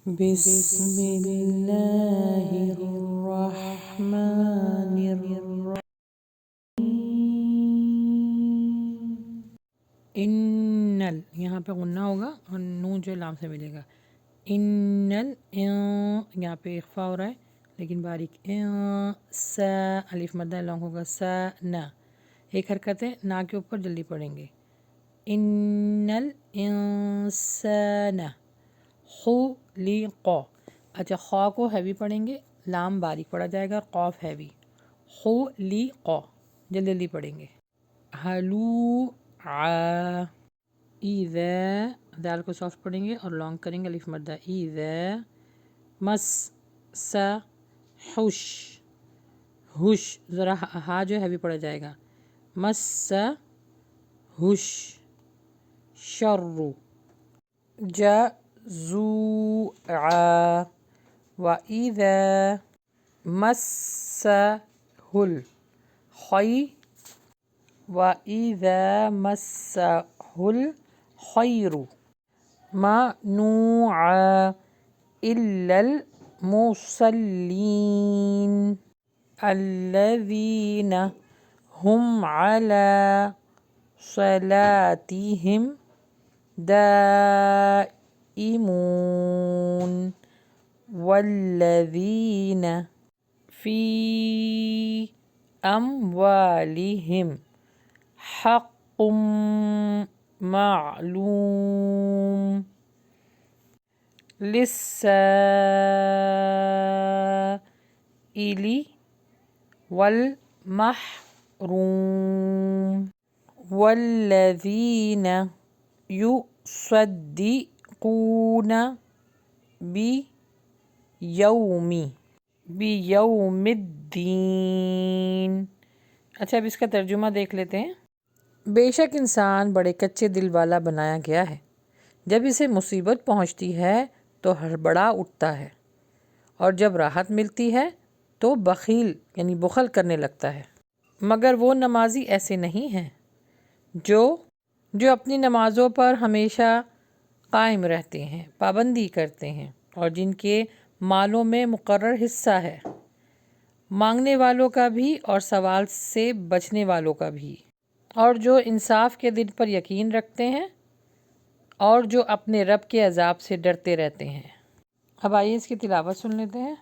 بسم اللہ الرحمن الرحیم۔ انل یہاں پہ غنہ ہوگا اور نون جو لام سے ملے گا۔ انل یہاں پہ اخفا ہو رہا ہے لیکن باریک سا الف مدہ لانگ ہوگا سا نا، ایک حرکت ہے نا کے اوپر، جلدی پڑھیں گے۔ انل انسان خلق، اچھا خا کو ہیوی پڑھیں گے، لام باریک پڑھا جائے گا، قاف ہیوی، خلق جلدی جلدی پڑھیں گے۔ ہلوعا، اذا دال کو سافٹ پڑھیں گے اور لانگ کریں گے، الف مدہ اذا، مس سا حش، حش ذرا ہا جو ہیوی پڑھا جائے گا، مس سا حش، شر جزوعا، وَإِذَا مَسَّهُ الْخَيْرُ مَنُوعًا إِلَّا الْمُصَلِّينَ الَّذِينَ هُمْ عَلَى صَلَاتِهِمْ دائمون والذین فی اموالہم حق معلوم للسائل والمحروم والذین یصدقون بیوم الدین۔ اچھا اب اس کا ترجمہ دیکھ لیتے ہیں۔ بے شک انسان بڑے کچے دل والا بنایا گیا ہے، جب اسے مصیبت پہنچتی ہے تو ہڑبڑا اٹھتا ہے، اور جب راحت ملتی ہے تو بخیل یعنی بخل کرنے لگتا ہے۔ مگر وہ نمازی ایسے نہیں ہیں جو اپنی نمازوں پر ہمیشہ قائم رہتے ہیں، پابندی کرتے ہیں، اور جن کے مالوں میں مقرر حصہ ہے، مانگنے والوں کا بھی اور سوال سے بچنے والوں کا بھی، اور جو انصاف کے دن پر یقین رکھتے ہیں، اور جو اپنے رب کے عذاب سے ڈرتے رہتے ہیں۔ اب آئیے اس کی تلاوت سن لیتے ہیں۔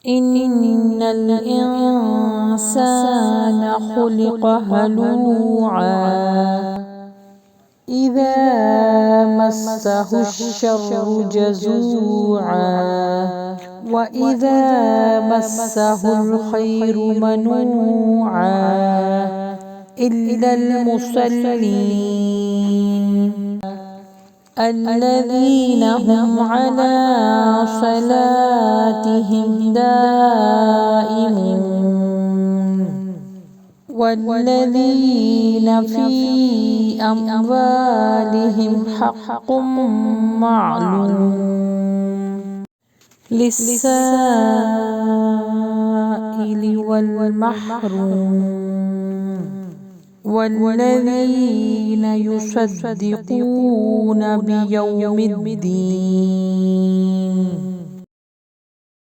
ان الانسان خلق هلوعا اذا مسه الشر جزوعا واذا مسه الخير منوعا الا المصلين الذين هم على صلاتهم دائمون والذين في أموالهم حق معلوم للسائل والمحروم والذين يصدقون بيوم الدين